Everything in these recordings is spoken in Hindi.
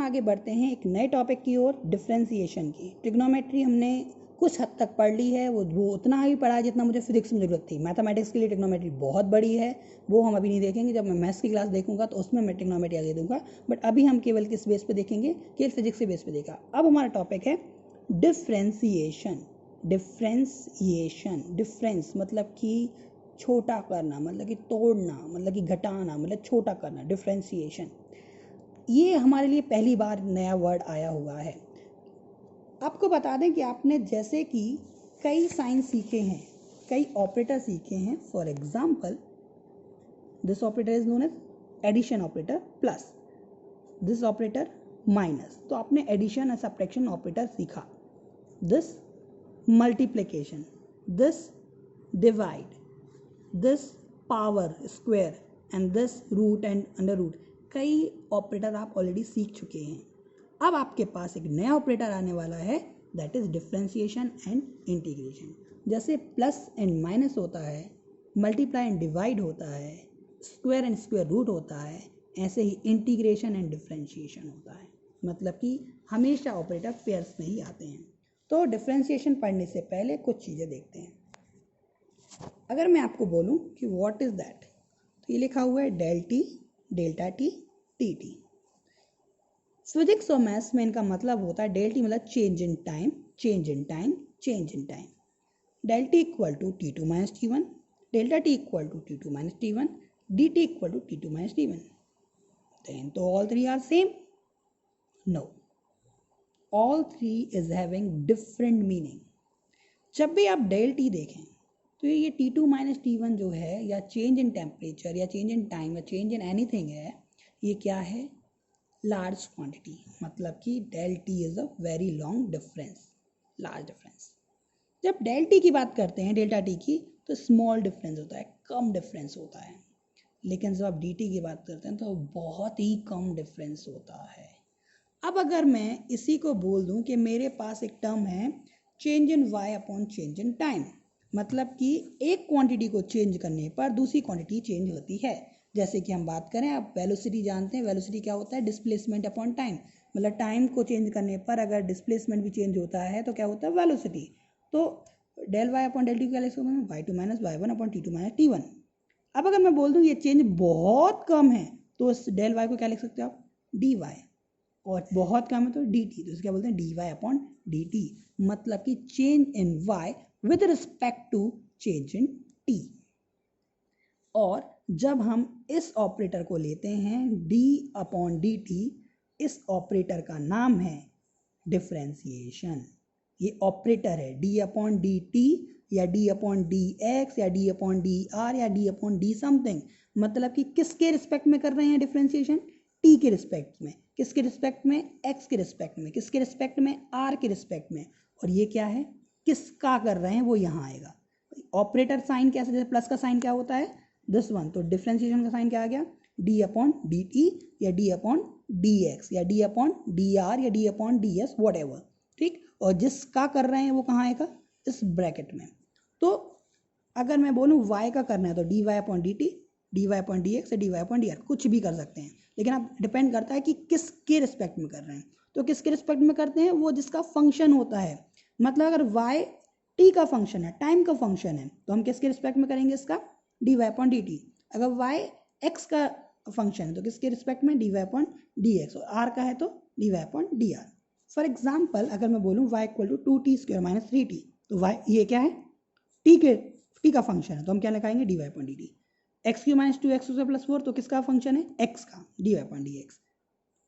आगे बढ़ते हैं एक नए टॉपिक की ओर, डिफरेंशिएशन की। ट्रिग्नोमेट्री हमने कुछ हद तक पढ़ ली है, वो उतना ही पढ़ा है जितना मुझे फिजिक्स में ज़रूरत थी। मैथमेटिक्स के लिए ट्रिग्नोमेट्री बहुत बड़ी है, वो हम अभी नहीं देखेंगे। जब मैं मैथ्स की क्लास देखूंगा तो उसमें मैं ट्रिग्नोमेट्री आगे दूंगा, बट अभी हम केवल किस बेस पे देखेंगे, केवल फिजिक्स के बेस पे देखा। अब हमारा टॉपिक है डिफरेंशिएशन। डिफरेंशिएशन, डिफरेंस मतलब कि छोटा करना, मतलब कि तोड़ना, मतलब कि घटाना, मतलब छोटा करना, डिफरेंशिएशन। ये हमारे लिए पहली बार नया वर्ड आया हुआ है। आपको बता दें कि आपने जैसे कि कई साइन सीखे हैं, कई ऑपरेटर सीखे हैं। For example, this operator is known as addition operator, plus this operator minus. तो आपने एडिशन और सब्ट्रैक्शन ऑपरेटर सीखा। This multiplication, this divide, this power square and this root and under root. कई ऑपरेटर आप ऑलरेडी सीख चुके हैं। अब आपके पास एक नया ऑपरेटर आने वाला है, that is differentiation and integration. जैसे प्लस एंड माइनस होता है, मल्टीप्लाई एंड डिवाइड होता है, स्क्वायर एंड स्क्वायर रूट होता है, ऐसे ही इंटीग्रेशन एंड डिफरेंशिएशन होता है। मतलब कि हमेशा ऑपरेटर पेयर्स में ही आते हैं। तो डिफरेंशिएशन पढ़ने से पहले कुछ चीज़ें देखते हैं। अगर मैं आपको बोलूं कि व्हाट इज दैट, तो ये लिखा हुआ है del t, delta t, t t. Physics और मैथ्स में इनका मतलब होता है डेल टी मतलब change in time, change in time, change in time. Del t equal to t two minus T one, delta t equal to t two minus T one, d t equal to t two minus T one. Then तो all three are same? No, all three is having different meaning. जब भी आप डेल टी देखें तो ये T two minus T one जो है, या चेंज इन टेम्परेचर या चेंज इन टाइम या चेंज इन एनीथिंग है, ये क्या है? Large quantity. मतलब कि del T is a very long difference, large difference. जब डेल टी की बात करते हैं, डेल्टा टी की, तो स्मॉल डिफरेंस होता है, कम डिफरेंस होता है। लेकिन जब आप डी टी की बात करते हैं तो बहुत ही कम डिफरेंस होता है। अब अगर मैं इसी को बोल दूं कि मेरे पास एक टर्म है change in Y upon change in time, मतलब कि एक क्वांटिटी को चेंज करने पर दूसरी क्वांटिटी चेंज होती है। जैसे कि हम बात करें, आप वेलोसिटी जानते हैं, वेलोसिटी क्या होता है? Displacement upon time. मतलब टाइम को चेंज करने पर अगर डिस्प्लेसमेंट भी चेंज होता है तो क्या होता है? वेलोसिटी। तो del Y upon del T क्या लिख सकते हैं? Y two minus Y one upon T two minus T one. अब अगर मैं बोल दूं ये चेंज बहुत कम है, तो इस डेल वाई को क्या लिख सकते हो आप? D Y. और बहुत कम है तो डी टी, तो क्या बोलते हैं? D y upon d t. मतलब कि change in y with respect to change in t. और जब हम इस ऑपरेटर को लेते हैं डी अपॉन डी टी, इस ऑपरेटर का नाम है डिफरेंशिएशन। ये ऑपरेटर है डी अपॉन डी टी या डी अपॉन डी एक्स या डी अपॉन डी आर या डी अपॉन डी समथिंग। मतलब कि किसके रिस्पेक्ट में कर रहे हैं डिफरेंशिएशन? टी के रिस्पेक्ट में। किसके रिस्पेक्ट में? एक्स के रिस्पेक्ट में। किसके रिस्पेक्ट में? आर के रिस्पेक्ट में। और ये क्या है? किसका कर रहे हैं वो यहाँ आएगा। ऑपरेटर साइन कैसे, जैसे प्लस का साइन क्या होता है? This one. तो डिफरेंशिएशन का साइन क्या आ गया? डी अपॉन डी टी या डी अपॉन डी एक्स या डी अपॉन डी आर या d upon D S, what ever. ठीक। और जिसका कर रहे हैं वो कहाँ आएगा? इस ब्रैकेट में। तो अगर मैं बोलूँ y का करना है तो d y upon d t, d y upon d x या d y upon d r, कुछ भी कर सकते हैं। लेकिन आप डिपेंड करता है कि किसके रिस्पेक्ट में कर रहे हैं। तो किसके रिस्पेक्ट में करते हैं? वो जिसका फंक्शन होता है। मतलब अगर y t का फंक्शन है, टाइम का फंक्शन है, तो हम किसके रिस्पेक्ट में करेंगे इसका? D y upon d t. अगर y x का फंक्शन है तो किसके रिस्पेक्ट में? D y upon d x. और r का है तो d y upon d r. For example, अगर मैं बोलूँ y equal to two t square minus three t, तो y ये क्या है? टी का फंक्शन है, तो हम क्या लगाएंगे? D y upon d t. X cube minus two x plus four, तो किसका फंक्शन है? एक्स का, d y upon d x.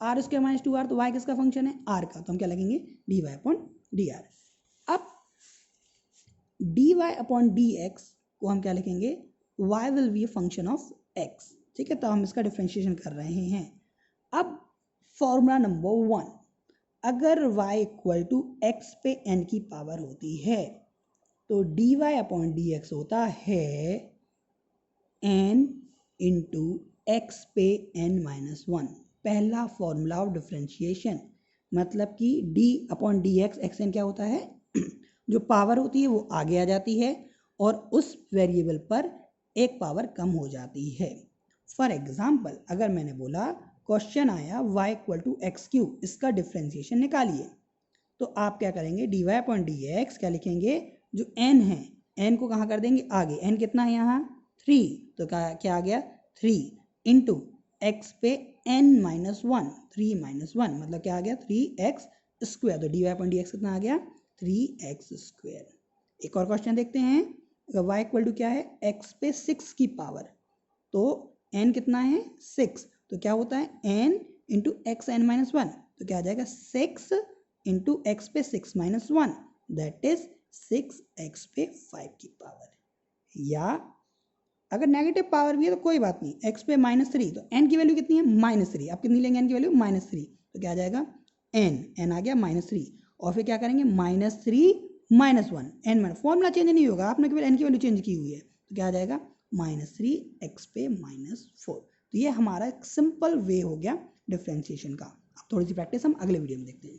R square minus two r, तो वाई किसका फंक्शन है? आर का, तो हम क्या लगेंगे? D y upon d r. अब d y upon d x को हम क्या लिखेंगे? Y will be a function of x. ठीक है, तो हम इसका डिफ्रेंशिएशन कर रहे हैं। अब फॉर्मूला नंबर वन, अगर y इक्वल टू एक्स पे n की पावर होती है तो d y upon d x होता है n इंटू एक्स पे n माइनस वन। पहला फॉर्मूला ऑफ डिफ्रेंशिएशन। मतलब कि d upon d x, x n क्या होता है? जो पावर होती है वो आगे आ जाती है और उस वेरिएबल पर एक पावर कम हो जाती है। फॉर एग्जाम्पल, अगर मैंने बोला क्वेश्चन आया y equal to x cube, इसका डिफ्रेंसिएशन निकालिए। तो आप क्या करेंगे, dy अपॉन डी एक्स क्या लिखेंगे, जो n है n को कहाँ कर देंगे आगे, n कितना है यहाँ 3, तो क्या आ गया 3 इंटू एक्स पे n minus one, 3 minus one मतलब क्या आ गया 3x स्क्वायर। तो dy अपॉन डी एक्स कितना आ गया 3x स्क्वायर। एक और क्वेश्चन देखते हैं, y इक्वल टू क्या है x पे 6 की पावर, तो n कितना है 6, तो क्या होता है n into x n minus one, तो क्या आ जाएगा 6 इंटू एक्स पे 6 minus one, that is 6x पे 5 की पावर। या अगर नेगेटिव पावर भी है तो कोई बात नहीं, x पे -3, तो n की वैल्यू कितनी है -3, आप कितनी लेंगे n की वैल्यू -3, तो क्या आ जाएगा n आ गया -3, और फिर क्या करेंगे -3 -1 n माइनस, फॉर्मूला चेंज नहीं होगा, आपने केवल n की वैल्यू चेंज की हुई है, तो क्या आ जाएगा -3x पे -4। तो ये हमारा एक सिंपल वे हो गया डिफ्रेंशिएशन का। अब थोड़ी सी प्रैक्टिस हम अगले वीडियो में देखते हैं।